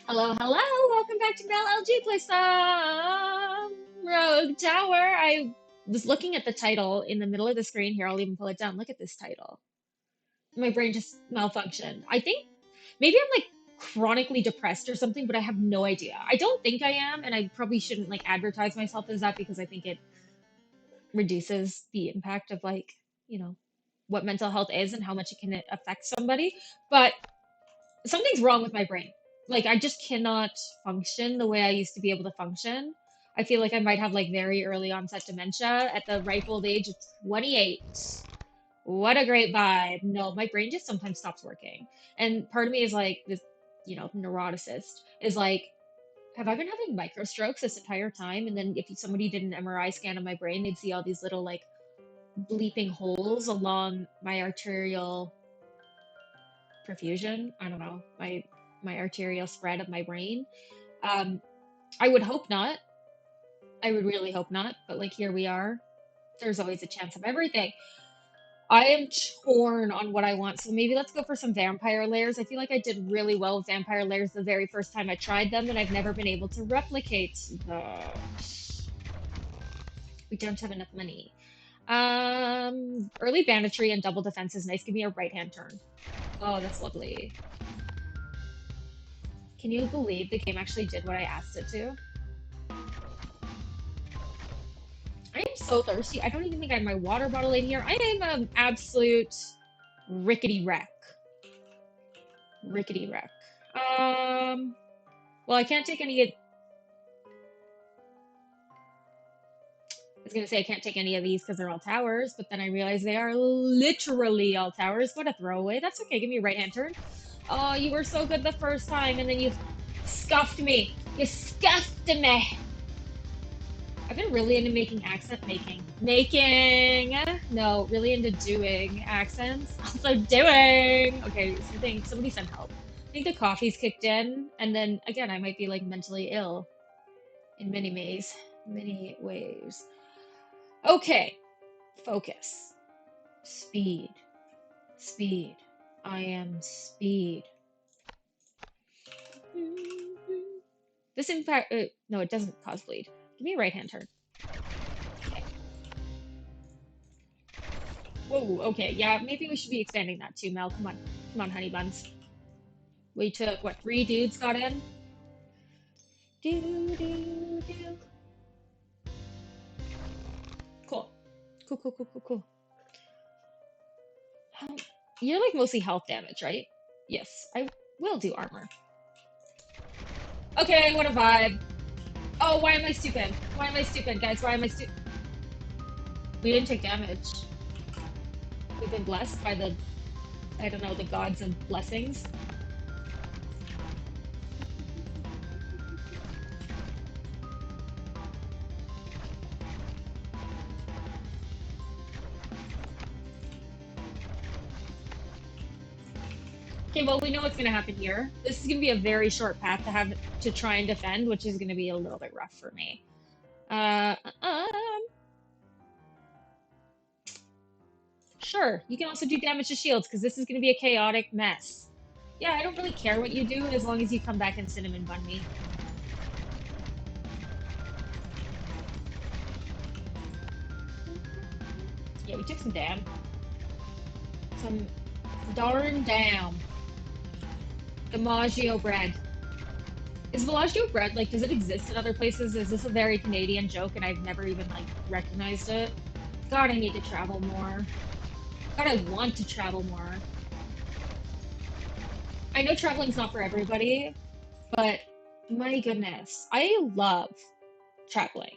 Hello, hello. Welcome back to Mel LG Play some Rogue Tower. I was looking at the title in the middle of the screen here. I'll even pull it down. Look at this title. My brain just malfunctioned. I think maybe I'm like chronically depressed or something, but I have no idea. I don't think I am, and I probably shouldn't like advertise myself as that because I think it reduces the impact of you know, what mental health is and how much it can affect somebody. But something's wrong with my brain. Like I just cannot function the way I used to be able to function. I feel like I might have like very early onset dementia at the ripe old age of 28. What a great vibe. No, my brain just sometimes stops working. And part of me is like this, neuroticist is like, have I been having micro strokes this entire time? And then if somebody did an MRI scan of my brain, they'd see all these little like bleeping holes along my arterial perfusion. I don't know, my arterial spread of my brain. Um, I would hope not. I would really hope not. But like here we are. There's always a chance of everything. I am torn on what I want. So maybe let's go for some vampire layers. I feel like I did really well with vampire layers the very first time I tried them, and I've never been able to replicate the. We don't have enough money. Early banditry and double defense is nice. Give me a right hand turn. Oh, that's lovely. Can you believe the game actually did what I asked it to? I am so thirsty. I don't even think I have my water bottle in here. I am an absolute rickety wreck. Rickety wreck. Well, I can't take any. I was gonna say I can't take any of these because they're all towers, but then I realized they are literally all towers. What a throwaway. That's okay. Give me a right hand turn. Oh, you were so good the first time, and then you scuffed me. You scuffed me. I've been really into making accent making. Making! No, really into doing accents. Also doing! Okay, somebody send help. I think the coffee's kicked in, and then again, I might be like mentally ill in many ways. Many ways. Okay, focus. Speed. Speed. I am speed. This impact. No, it doesn't cause bleed. Give me a right hand turn. Okay. Whoa, okay, yeah, maybe we should be expanding that too, Mel. Come on. Come on, honey buns. We took, what, three dudes got in? Do, do, do. Cool. Cool, cool, cool, cool, cool. You're like mostly health damage, right? Yes, I will do armor. Okay, what a vibe. Oh, why am I stupid? Why am I stupid, guys? Why am I stupid? We didn't take damage. We've been blessed by the, I don't know, the gods of blessings. Okay, well, we know what's going to happen here. This is going to be a very short path to have to try and defend, which is going to be a little bit rough for me. Sure, you can also do damage to shields because this is going to be a chaotic mess. Yeah, I don't really care what you do as long as you come back and cinnamon bun me. Yeah, we took some damn. Some darn damn. DiMaggio bread. Is Bellagio bread, like, does it exist in other places? Is this a very Canadian joke and I've never even, like, recognized it? God, I need to travel more. God, I want to travel more. I know traveling's not for everybody, but my goodness, I love traveling.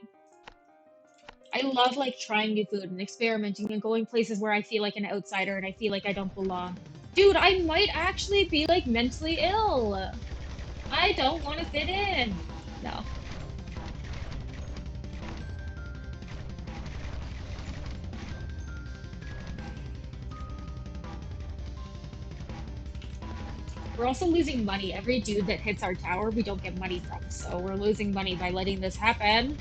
I love like trying new food and experimenting and going places where I feel like an outsider and I feel like I don't belong. Dude, I might actually be like mentally ill. I don't want to fit in. No. We're also losing money. Every dude that hits our tower, we don't get money from. So we're losing money by letting this happen.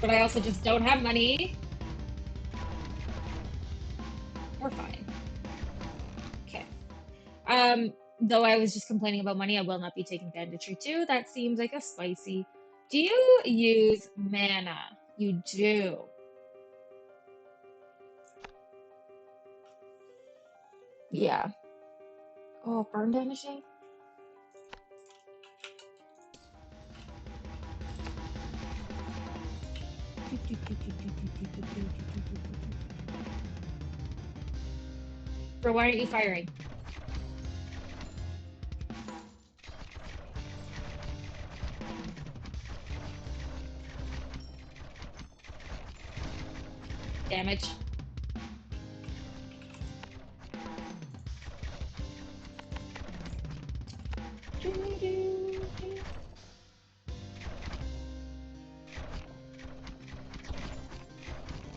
But I also just don't have money. We're fine. Okay. Though I was just complaining about money, I will not be taking banditry too. That seems like a spicy. Do you use mana? You do. Yeah. Oh, burn damaging? Bro, why aren't you firing? Damage.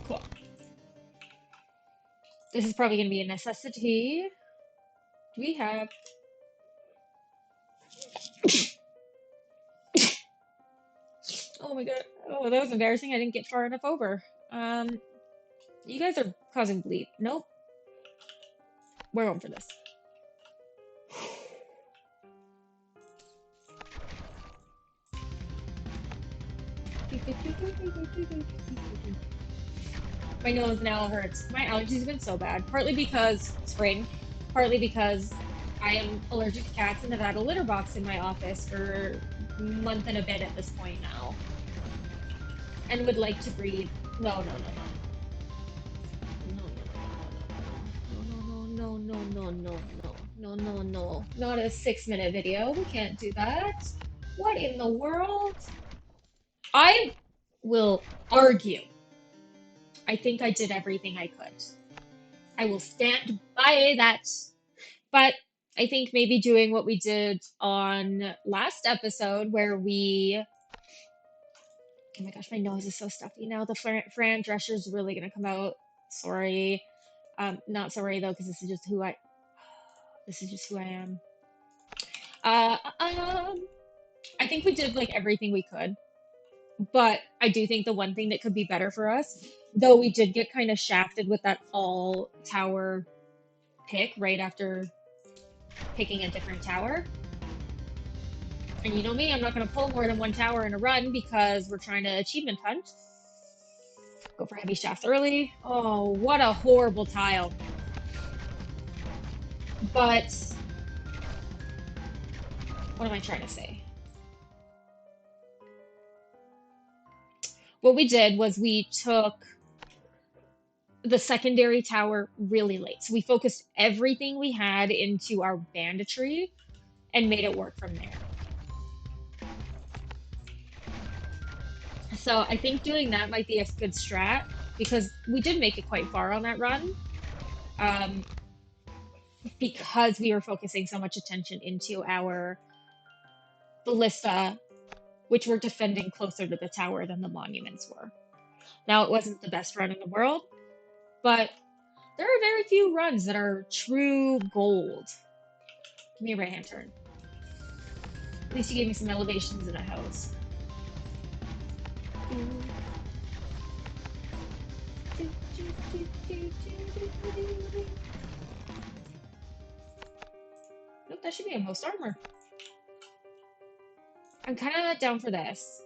Cool. This is probably going to be a necessity. Do we have... Oh my god. Oh, that was embarrassing. I didn't get far enough over. You guys are causing bleed. Nope. We're going for this. My nose now hurts. My allergies have been so bad. Partly because spring, partly because I am allergic to cats and have had a litter box in my office for a month and a bit at this point now. And would like to breathe. No, no, no, no. No, no, no, no, no, no, no, no, no, no, no, no. Not a 6-minute video. We can't do that. What in the world? I will argue. I think I did everything I could. I will stand by that. But I think maybe doing what we did on last episode where we... Oh my gosh, my nose is so stuffy now. The Fran Drescher is really going to come out. Sorry. Not sorry though, because this is just who I... This is just who I am. I think we did like everything we could. But I do think the one thing that could be better for us, though we did get kind of shafted with that all tower pick right after picking a different tower. And you know me, I'm not going to pull more than one tower in a run because we're trying to achievement hunt. Go for heavy shafts early. Oh, what a horrible tile. But what am I trying to say? What we did was we took the secondary tower really late. So we focused everything we had into our banditry and made it work from there. So I think doing that might be a good strat because we did make it quite far on that run. Because we were focusing so much attention into our ballista, which were defending closer to the tower than the monuments were. Now, it wasn't the best run in the world, but there are very few runs that are true gold. Give me a right hand turn. At least you gave me some elevations in a house. Nope, that should be a most armor. I'm kind of down for this.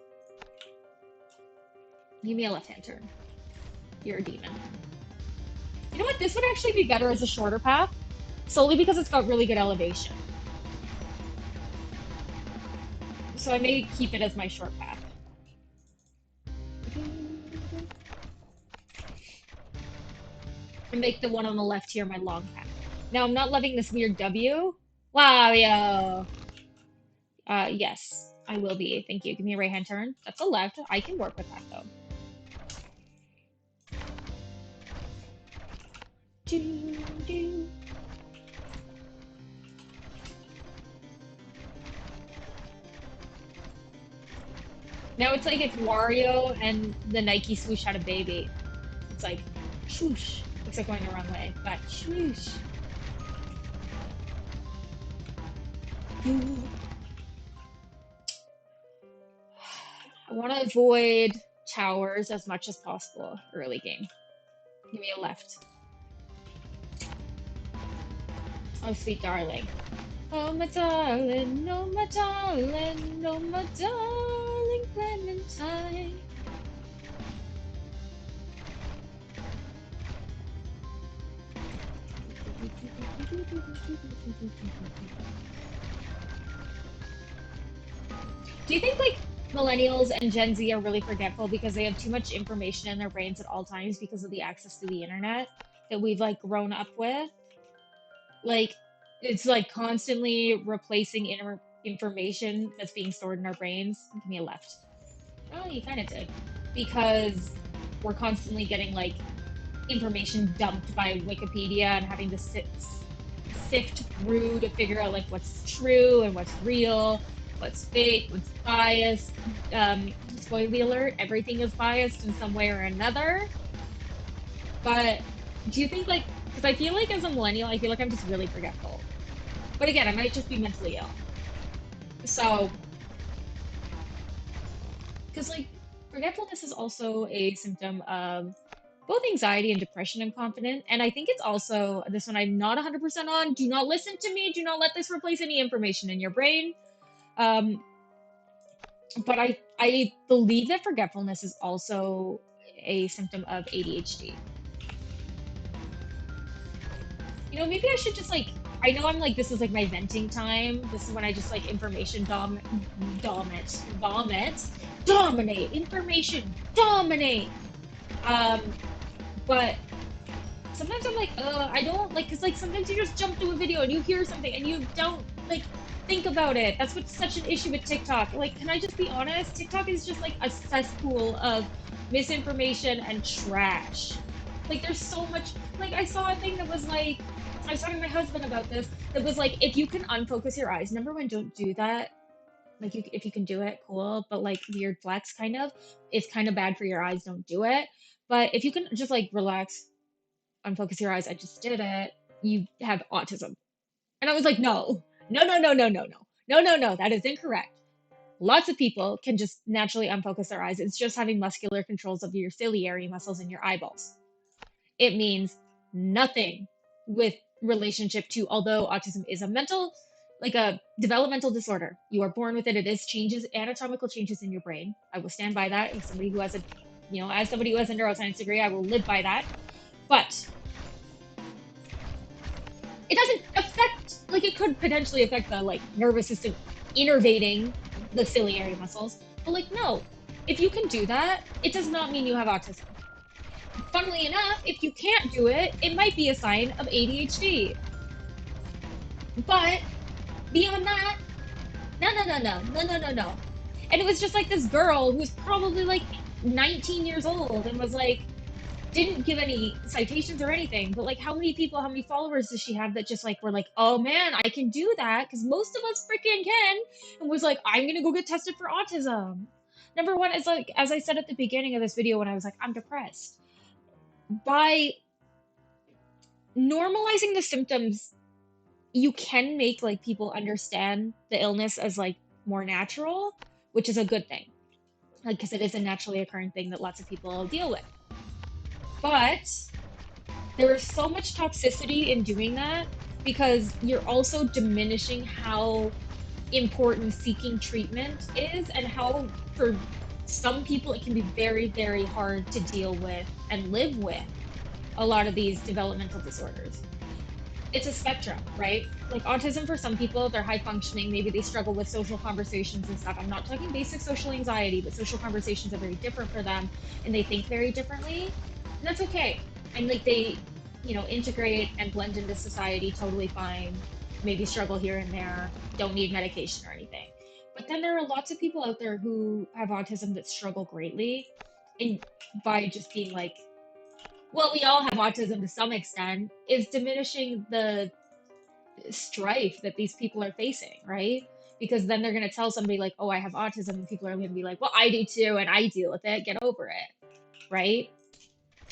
Give me a left hand turn. You're a demon. You know what? This would actually be better as a shorter path, solely because it's got really good elevation. So I may keep it as my short path. And make the one on the left here my long path. Now, I'm not loving this weird W. Wow, yo. Yes, I will be. Thank you. Give me a right hand turn. That's a left. I can work with that, though. Now it's like if Wario and the Nike swoosh had a baby. It's like, swoosh. Looks like going the wrong way, but swoosh. I want to avoid towers as much as possible early game. Give me a left. Oh, sweet darling. Oh my darling, oh my darling, oh my darling Clementine. Do you think like millennials and Gen Z are really forgetful because they have too much information in their brains at all times because of the access to the internet that we've like grown up with? Like it's like constantly replacing information that's being stored in our brains. Give me a left. Oh, you kind of did. Because we're constantly getting like information dumped by Wikipedia and having to sift through to figure out like what's true and what's real, what's fake, what's biased. Spoiler alert, everything is biased in some way or another. But do you think like, because I feel like as a millennial, I feel like I'm just really forgetful. But again, I might just be mentally ill. So, because like forgetfulness is also a symptom of both anxiety and depression and confident. And I think it's also this one I'm not 100% on. Do not listen to me. Do not let this replace any information in your brain. Um, but I believe that forgetfulness is also a symptom of ADHD. You know, maybe I should just like I know I'm like this is like my venting time. This is when I just like information dominate information dominate. Um, but sometimes I'm like, I don't like, cause like sometimes you just jump to a video and you hear something and you don't like think about it. That's what's such an issue with TikTok. Like, can I just be honest? TikTok is just like a cesspool of misinformation and trash. Like, there's so much. Like, I saw a thing that was like, I was talking to my husband about this. That was like, if you can unfocus your eyes, number one, don't do that. Like, if you can do it, cool. But like, weird flex, kind of. It's kind of bad for your eyes. Don't do it. But if you can just like relax, unfocus your eyes, I just did it, you have autism. And I was like, no, no, no, no, no, no, no, no, no, no, that is incorrect. Lots of people can just naturally unfocus their eyes. It's just having muscular controls of your ciliary muscles in your eyeballs. It means nothing with relationship to, although autism is a mental, like a developmental disorder. You are born with it. It is changes, anatomical changes in your brain. I will stand by that. As somebody who has a, as somebody who has a neuroscience degree, I will live by that. But it doesn't affect like it could potentially affect the like nervous system innervating the ciliary muscles, but like no, if you can do that it does not mean you have autism. Funnily enough, if you can't do it, it might be a sign of ADHD. But beyond that, no, no, no, no, no, no, no, no. And it was just like this girl who was probably like 19 years old and was like didn't give any citations or anything, but like how many people, how many followers does she have that just like were like, oh man, I can do that because most of us freaking can, and was like, I'm gonna go get tested for autism. Number one is like, as I said at the beginning of this video when I was like, I'm depressed. By normalizing the symptoms, you can make like people understand the illness as like more natural, which is a good thing. Like, because it is a naturally occurring thing that lots of people deal with. But there is so much toxicity in doing that because you're also diminishing how important seeking treatment is and how for some people it can be very, very hard to deal with and live with a lot of these developmental disorders. It's a spectrum, right? Like autism for some people, they're high functioning, maybe they struggle with social conversations and stuff. I'm not talking basic social anxiety, but social conversations are very different for them and they think very differently. And that's okay. And like they, integrate and blend into society totally fine, maybe struggle here and there, don't need medication or anything. But then there are lots of people out there who have autism that struggle greatly and by just being like well, we all have autism to some extent, is diminishing the strife that these people are facing, right? Because then they're going to tell somebody, like, oh, I have autism, and people are going to be like, well, I do too, and I deal with it, get over it, right?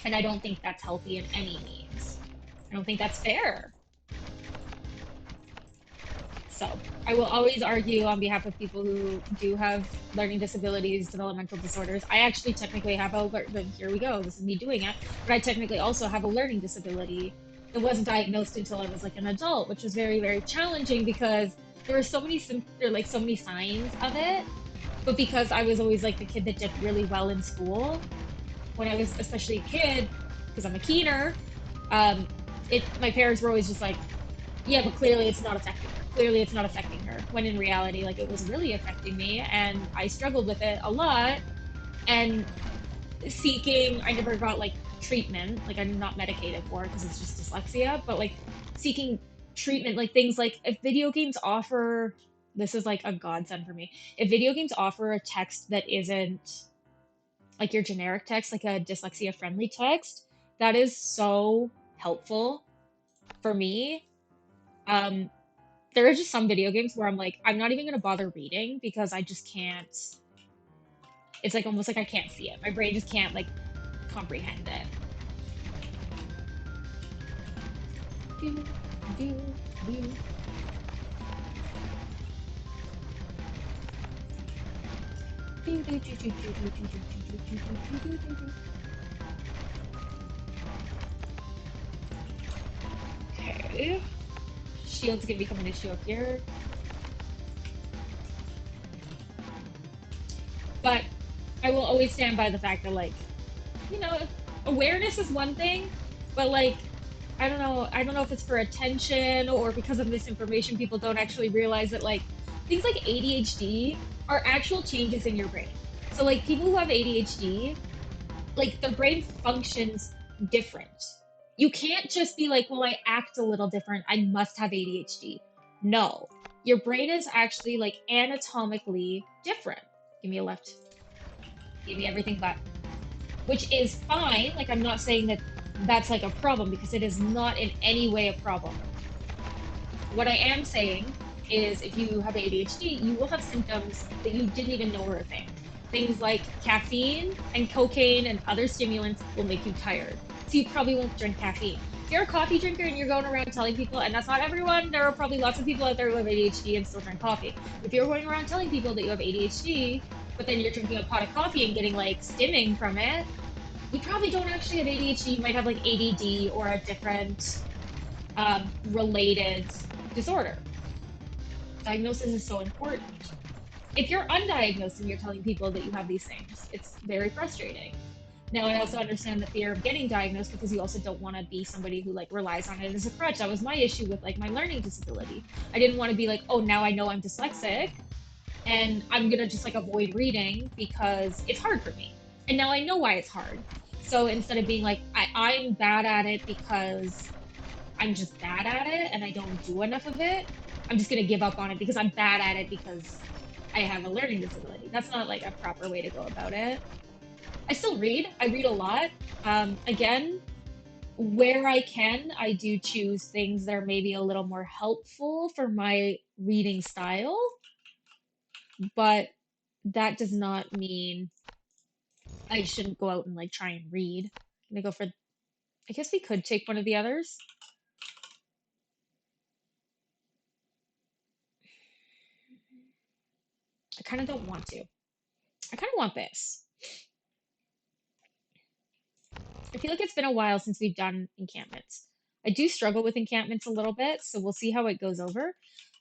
And I don't think that's healthy in any means. I don't think that's fair. So I will always argue on behalf of people who do have learning disabilities, developmental disorders. I actually technically have a, here we go, this is me doing it, but I technically also have a learning disability it wasn't diagnosed until I was like an adult, which was very, very challenging because there were there were like so many signs of it. But because I was always like the kid that did really well in school, when I was especially a kid, because I'm a keener, um, my parents were always just like, yeah, but clearly it's not affecting her. Clearly it's not affecting her. When in reality, like it was really affecting me, and I struggled with it a lot. And I never got like treatment, like I'm not medicated for it because it's just dyslexia, but like seeking treatment, like things like if video games offer, this is like a godsend for me. If video games offer a text that isn't like your generic text, like a dyslexia friendly text, that is so helpful for me. Um, there are just some video games where I'm like, I'm not even gonna bother reading because I just can't. It's like almost like I can't see it. My brain just can't like comprehend it. Do, do, do. Do, do, do, do, do, do, do, do, do, do, do, do, do, do. Okay. Shield's gonna become an issue up here. But I will always stand by the fact that like, you know, awareness is one thing, but like I don't know if it's for attention or because of misinformation, people don't actually realize that like things like ADHD are actual changes in your brain. So like people who have ADHD, like their brain functions different. You can't just be like, well, I act a little different. I must have ADHD. No, your brain is actually like anatomically different. Give me a left. Give me everything but. Which is fine. Like, I'm not saying that that's like a problem because it is not in any way a problem. What I am saying is if you have ADHD, you will have symptoms that you didn't even know were a thing. Things like caffeine and cocaine and other stimulants will make you tired. So you probably won't drink caffeine. If you're a coffee drinker and you're going around telling people, and that's not everyone, there are probably lots of people out there who have ADHD and still drink coffee. But if you're going around telling people that you have ADHD, but then you're drinking a pot of coffee and getting like stimming from it, you probably don't actually have ADHD. You might have like ADD or a different related disorder. Diagnosis is so important. If you're undiagnosed and you're telling people that you have these things, it's very frustrating. Now, I also understand the fear of getting diagnosed because you also don't want to be somebody who like relies on it as a crutch. That was my issue with like my learning disability. I didn't want to be like, oh, now I know I'm dyslexic and I'm gonna just like avoid reading because it's hard for me. And now I know why it's hard. So instead of being like, I'm bad at it because I'm just bad at it and I don't do enough of it, I'm just gonna give up on it because I'm bad at it because I have a learning disability. That's not like a proper way to go about it. I still read. I read a lot. Again, where I can, I do choose things that are maybe a little more helpful for my reading style, but that does not mean I shouldn't go out and like try and read. I'm gonna go for, I guess we could take one of the others. I kind of don't want to. I kind of want this. I feel like it's been a while since we've done encampments. I do struggle with encampments a little bit, so we'll see how it goes over.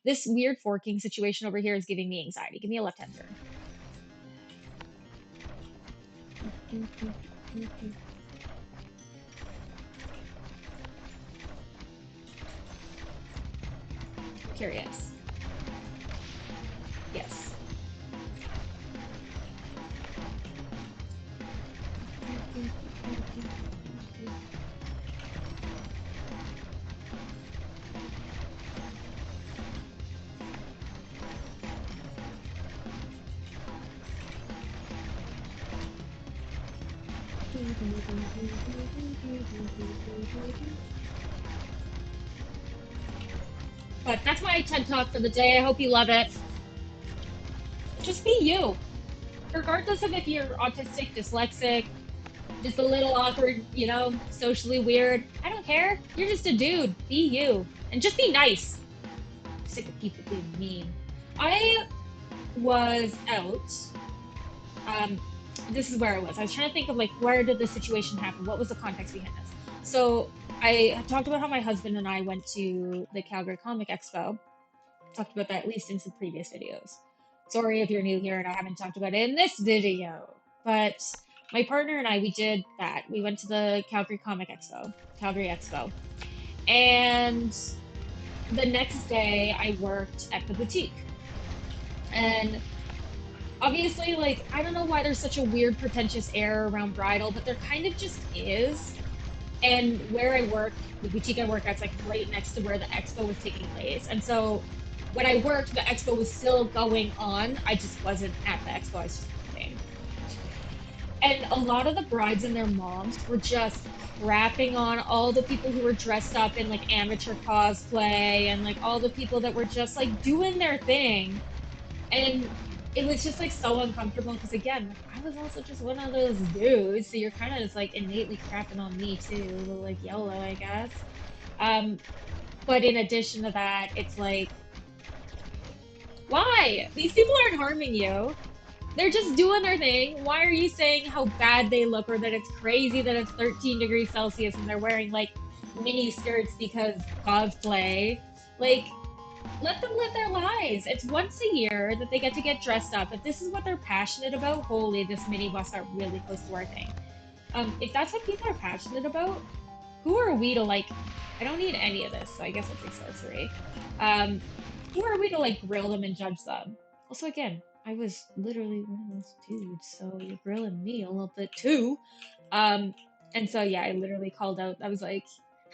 This weird forking situation over here is giving me anxiety. Give me a left-hand turn. Curious. Yes. But that's my TED Talk for the day. I hope you love it. Just be you. Regardless of if you're autistic, dyslexic, just a little awkward, socially weird. I don't care. You're just a dude. Be you. And just be nice. I'm sick of people being mean. I was out. Um, this is where I was. I was trying to think of like where did the situation happen? What was the context behind this? So I have talked about how my husband and I went to the Calgary Comic Expo. Talked about that at least in some previous videos. Sorry if you're new here and I haven't talked about it in this video. But my partner and I, we did that. We went to the Calgary Comic Expo, Calgary Expo. And the next day I worked at the boutique. And obviously, like, I don't know why there's such a weird, pretentious air around bridal, but there kind of just is. And where I work, the boutique I work at's like right next to where the expo was taking place. And so when I worked, the expo was still going on. I just wasn't at the expo, I was just working. And a lot of the brides and their moms were just crapping on all the people who were dressed up in like amateur cosplay and like all the people that were just like doing their thing. And it was just like so uncomfortable because again, like I was also just one of those dudes, so you're kind of just like innately crapping on me too, a little like YOLO, I guess. Um, but in addition to that, it's like, why? These people aren't harming you. They're just doing their thing. Why are you saying how bad they look or that it's crazy that it's 13 degrees Celsius and they're wearing like mini skirts because cosplay? Like, let them live their lives. It's once a year that they get dressed up. If this is what they're passionate about, holy, this mini bus got really close to our thing. If that's what people are passionate about, who are we to like? I don't need any of this, so I guess I'll take sorcery. Um, who are we to like grill them and judge them? Also, again, I was literally one of those dudes, so you're grilling me a little bit too. Um, and so yeah, I literally called out. I was like,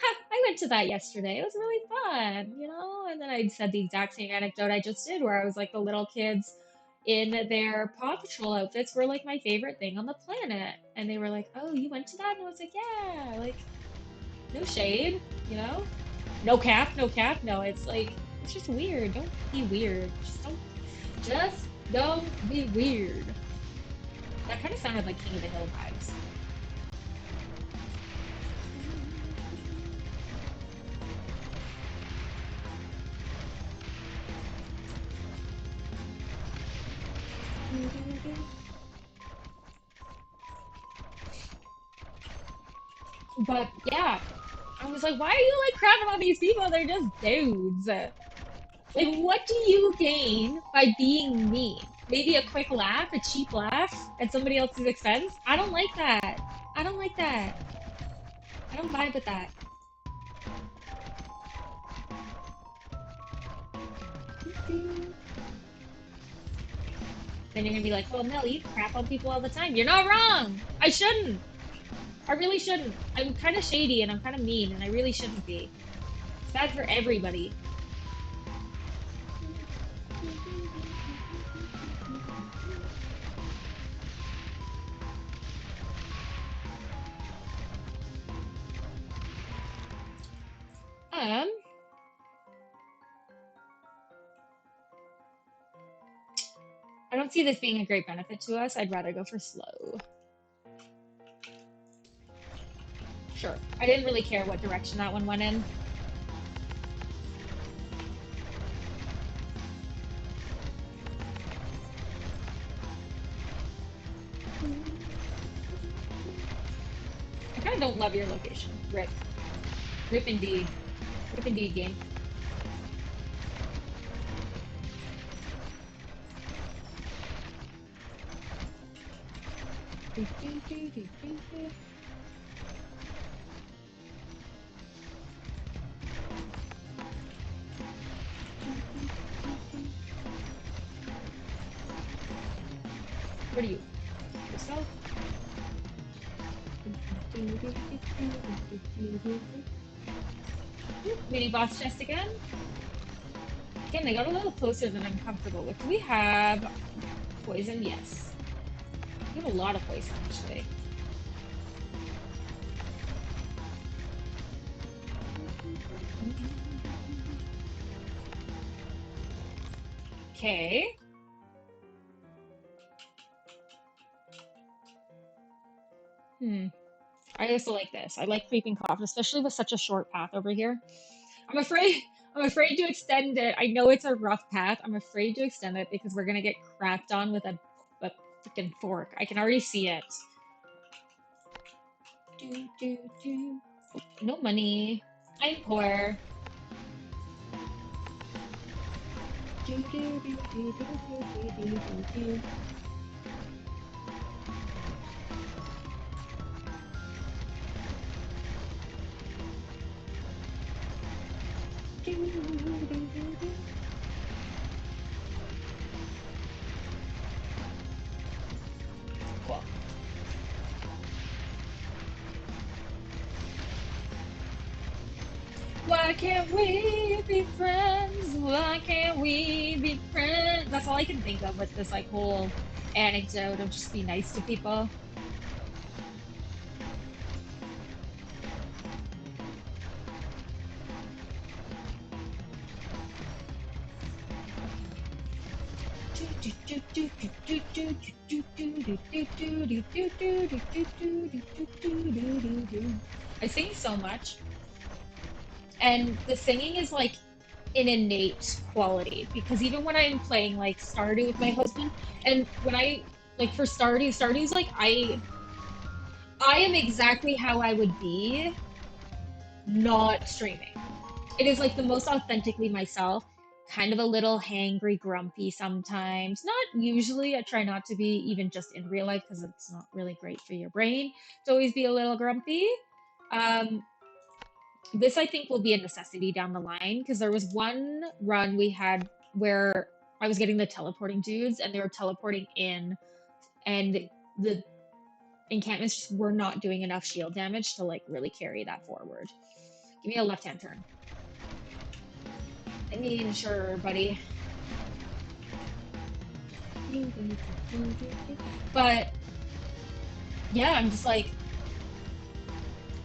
"Ha! I went to that yesterday. It was really fun, you know." And then I said the exact same anecdote I just did, where I was like, the little kids in their Paw Patrol outfits were like my favorite thing on the planet, and they were like, "Oh, you went to that?" And I was like, "Yeah." Like, no shade, you know? No cap, no cap. No, it's like it's just weird. Don't be weird. Just don't be weird. That kind of sounded like King of the Hill vibes. But yeah, I was like, why are you like crapping on these people? They're just dudes. Like, what do you gain by being mean? Maybe a quick laugh, a cheap laugh at somebody else's expense? I don't like that. I don't like that. I don't vibe with that. Then you're gonna be like, well, Mel, you crap on people all the time. You're not wrong. I shouldn't. I really shouldn't. I'm kind of shady and I'm kind of mean and I really shouldn't be. It's bad for everybody. Um, I don't see this being a great benefit to us. I'd rather go for slow. Sure. I didn't really care what direction that one went in. I kind of don't love your location. Rip. Rip indeed. Rip indeed, game. What are you? Yourself? Mini boss chest again? Again, they got a little closer than I'm comfortable with. Do we have poison? Yes. We have a lot of poison, actually. Okay. Hmm. I also like this. I like creeping cough, especially with such a short path over here. I'm afraid I'm afraid to extend it. I know it's a rough path. I'm afraid to extend it because we're gonna get crapped on with a freaking fork. I can already see it. Do, do, do. No money. I'm poor. Do, do, do, do, do, do, do, do, do. Do, do, do, do, do. Cool. Why can't we be friends? Why can't we be friends? That's all I can think of with this like whole anecdote of just be nice to people. I sing so much, and the singing is like an innate quality because even when I'm playing like Stardew with my husband, and when I like for Stardew's like I am exactly how I would be not streaming. It is like the most authentically myself, kind of a little hangry, grumpy sometimes. Not usually. I try not to be even just in real life because it's not really great for your brain to always be a little grumpy. Um, this I think will be a necessity down the line because there was one run we had where I was getting the teleporting dudes and they were teleporting in, and the encampments just were not doing enough shield damage to like really carry that forward. Give me a left hand turn. I mean, sure, buddy. But yeah, I'm just like,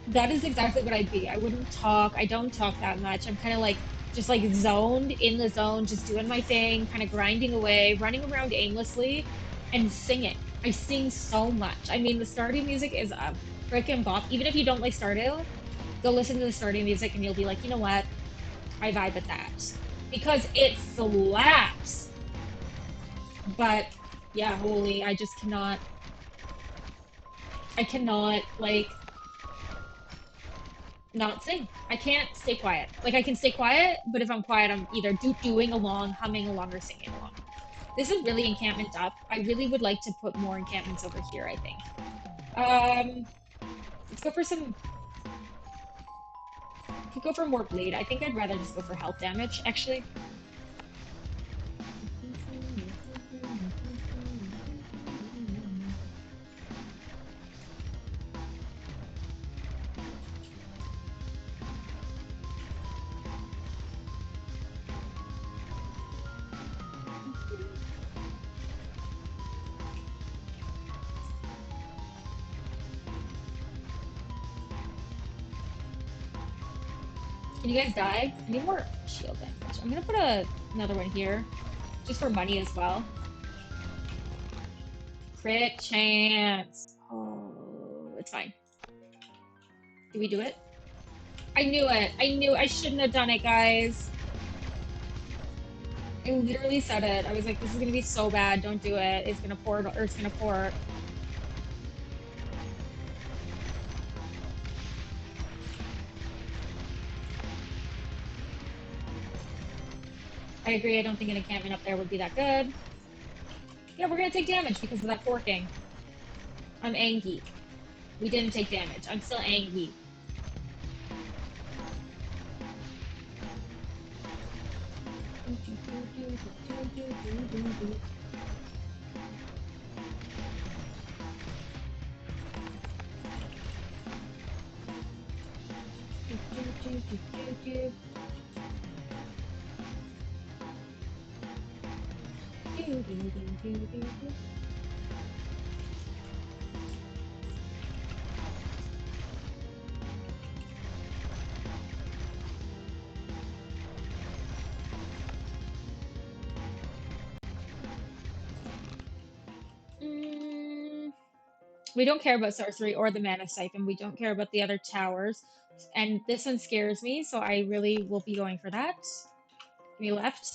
that is exactly what I'd be. I wouldn't talk. I don't talk that much. I'm kind of like, just like zoned in the zone, just doing my thing, kind of grinding away, running around aimlessly, and singing. I sing so much. I mean, the Stardew music is a freaking bop. Even if you don't like Stardew, go listen to the Stardew music and you'll be like, you know what? I vibe with that. Because it slaps. But yeah, holy, I cannot like not sing. I can't stay quiet. Like I can stay quiet, but if I'm quiet, I'm either doing along, humming along, or singing along. This is really encampment up. I really would like to put more encampments over here, I think. Um, let's go for some, could go for more bleed. I think I'd rather just go for health damage, actually. Can you guys die? I need more shield damage. I'm gonna put another one here, just for money as well. Crit chance. Oh, it's fine. Do we do it? I knew it. I knew I shouldn't have done it, guys. I literally said it. I was like, this is gonna be so bad. Don't do it. It's gonna pour, or it's gonna pour. I agree. I don't think an encampment up there would be that good. Yeah, we're gonna take damage because of that forking. I'm angry. We didn't take damage. I'm still angry. Mm, we don't care about sorcery or the mana siphon. We don't care about the other towers. And this one scares me, so I really will be going for that. Give me left.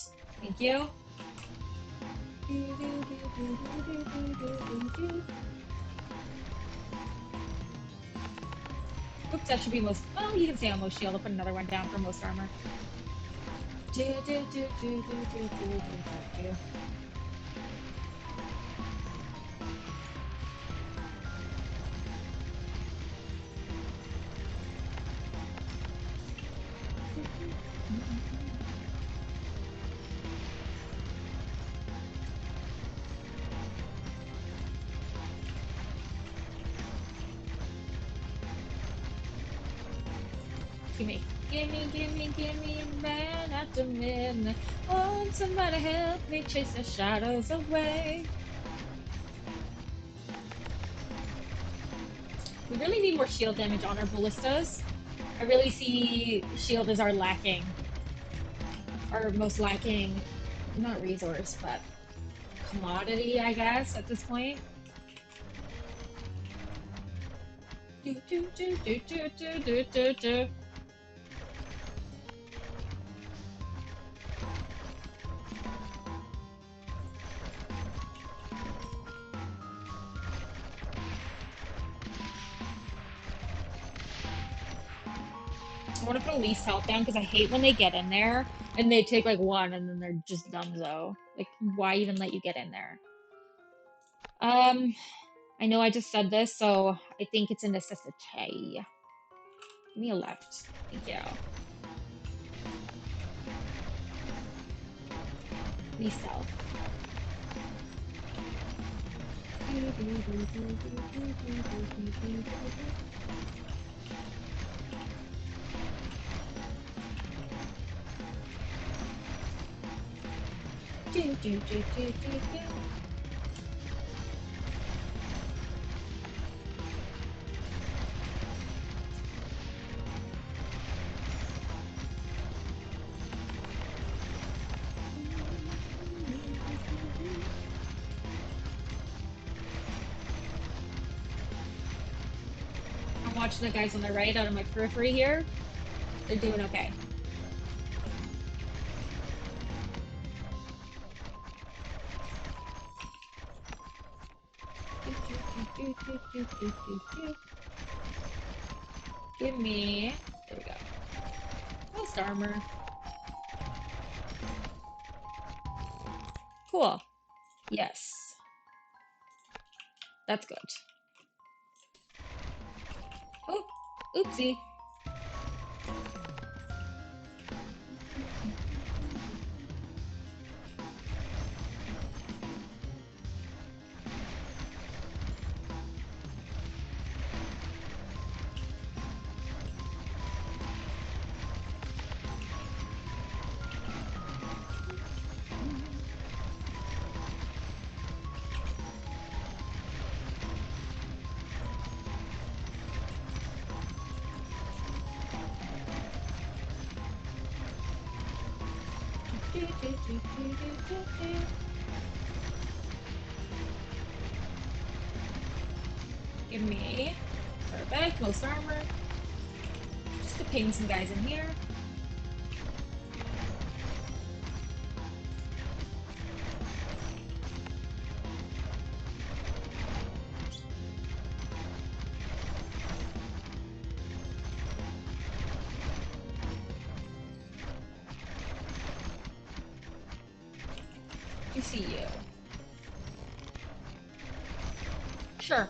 Thank you. Oops, that should be most. Oh, you can stay on most shield. I'll put another one down for most armor. Do, do, do, do, do, do, do, do, do. Gimme, gimme, gimme, gimme a man after midnight. Won't somebody help me chase the shadows away? We really need more shield damage on our ballistas. I really see shield as our most lacking, not resource, but commodity, I guess, at this point. Do, do, do, do, do, do, do, do, do. I want to put a least health down because I hate when they get in there and they take like one and then they're just donezo. Like, why even let you get in there? Um, I know I just said this, so I think it's a necessity. Give me a left. Thank you. Least health. Do, do, do, do, do, do. I'm watching the guys on the right out of my periphery here. They're doing okay. Give me. There we go. Most armor. Cool. Yes. That's good. Oh, oopsie. Give me. Perfect. Most armor. Just to ping some guys in here. I see you. Sure.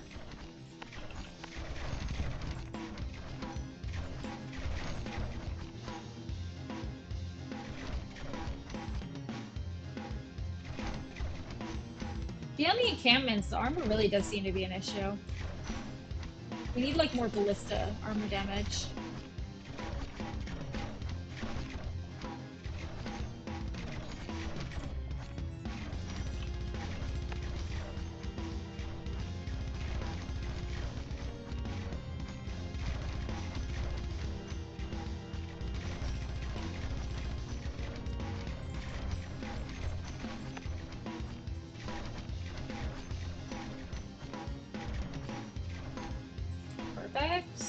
Beyond the encampments, the armor really does seem to be an issue. We need like more ballista armor damage. Perfect.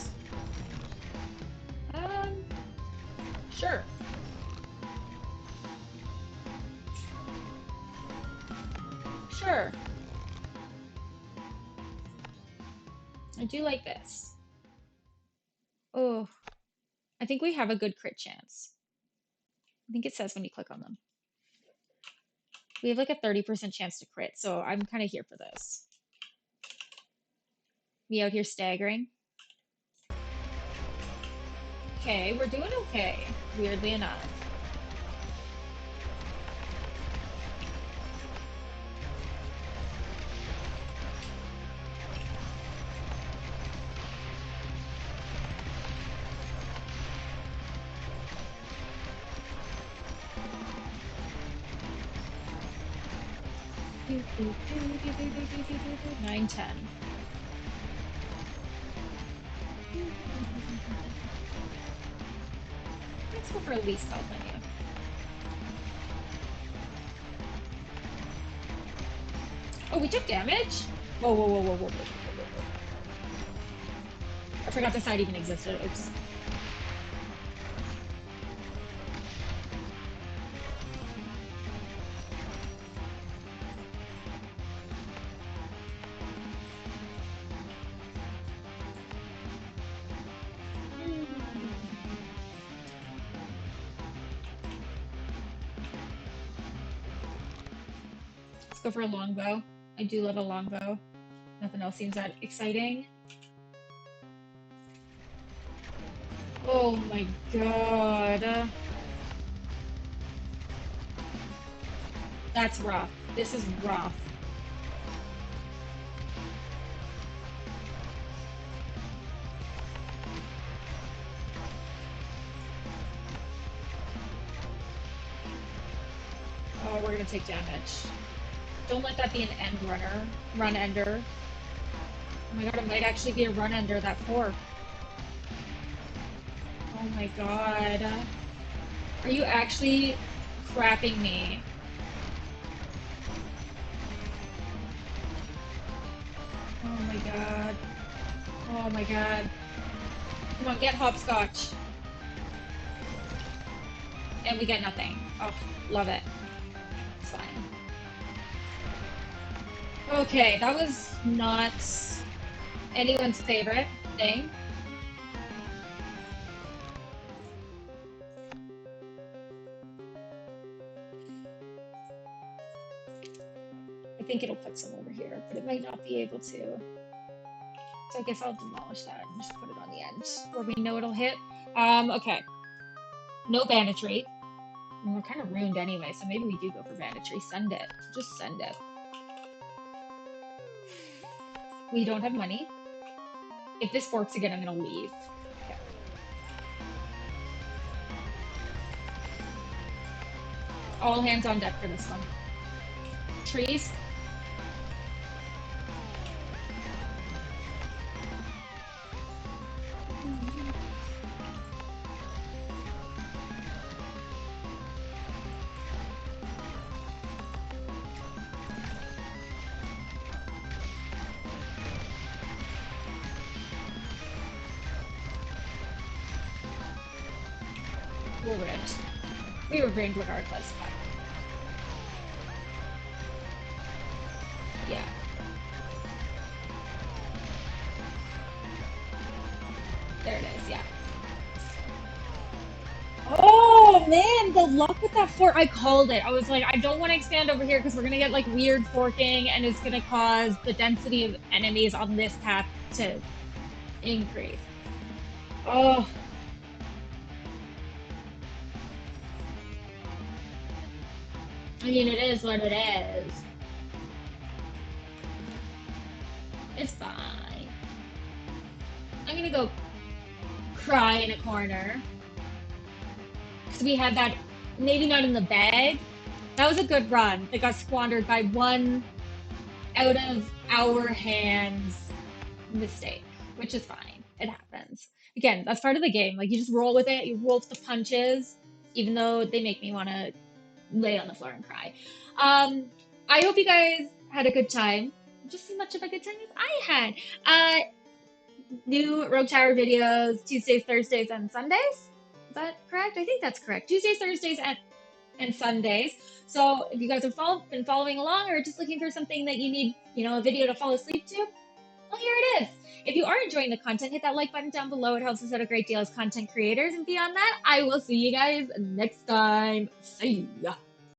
Um, sure. Sure. I do like this. Oh, I think we have a good crit chance. I think it says when you click on them. We have like a 30% chance to crit, so I'm kind of here for this. Me out here staggering. Okay, we're doing okay, weirdly enough. Do, do, do, do, do, do, do, do, do. 9, 10. Let's go for least health on you. Oh, we took damage? Whoa, whoa, whoa, whoa, whoa, whoa, whoa, whoa. I forgot this side even existed. Oops. Let's go for a longbow. I do love a longbow. Nothing else seems that exciting. Oh my god. That's rough. This is rough. Oh, we're gonna take damage. Don't let that be an end runner. Run ender. Oh my god, it might actually be a run ender, that 4. Oh my god. Are you actually crapping me? Oh my god. Oh my god. Come on, get hopscotch. And we get nothing. Oh, love it. It's fine. Okay, that was not anyone's favorite thing. I think it'll put some over here, but it might not be able to. So I guess I'll demolish that and just put it on the end where we know it'll hit. Okay. No banditry. And we're kind of ruined anyway, so maybe we do go for banditry. Send it. Just send it. We don't have money. If this forks again, I'm gonna leave. Okay. All hands on deck for this one. Trees. We're ruined. We were ruined regardless, but yeah. There it is, yeah. Oh man, the luck with that fork. I called it. I was like, I don't want to expand over here because we're gonna get like weird forking and it's gonna cause the density of enemies on this path to increase. Oh, I mean, it is what it is. It's fine. I'm gonna go cry in a corner because we had that, maybe not in the bag. That was a good run that got squandered by one out of our hands mistake, which is fine. It happens. Again, that's part of the game. Like you just roll with it, you roll with the punches, even though they make me want to lay on the floor and cry. Um, I hope you guys had a good time. Just as much of a good time as I had. New Rogue Tower videos Tuesdays, Thursdays, and Sundays. Is that correct? I think that's correct. Tuesdays, Thursdays, and Sundays. So if you guys have been following along or just looking for something that you need, a video to fall asleep to, let here it is. If you are enjoying the content, hit that like button down below. It helps us out a great deal as content creators. And beyond that, I will see you guys next time. See ya.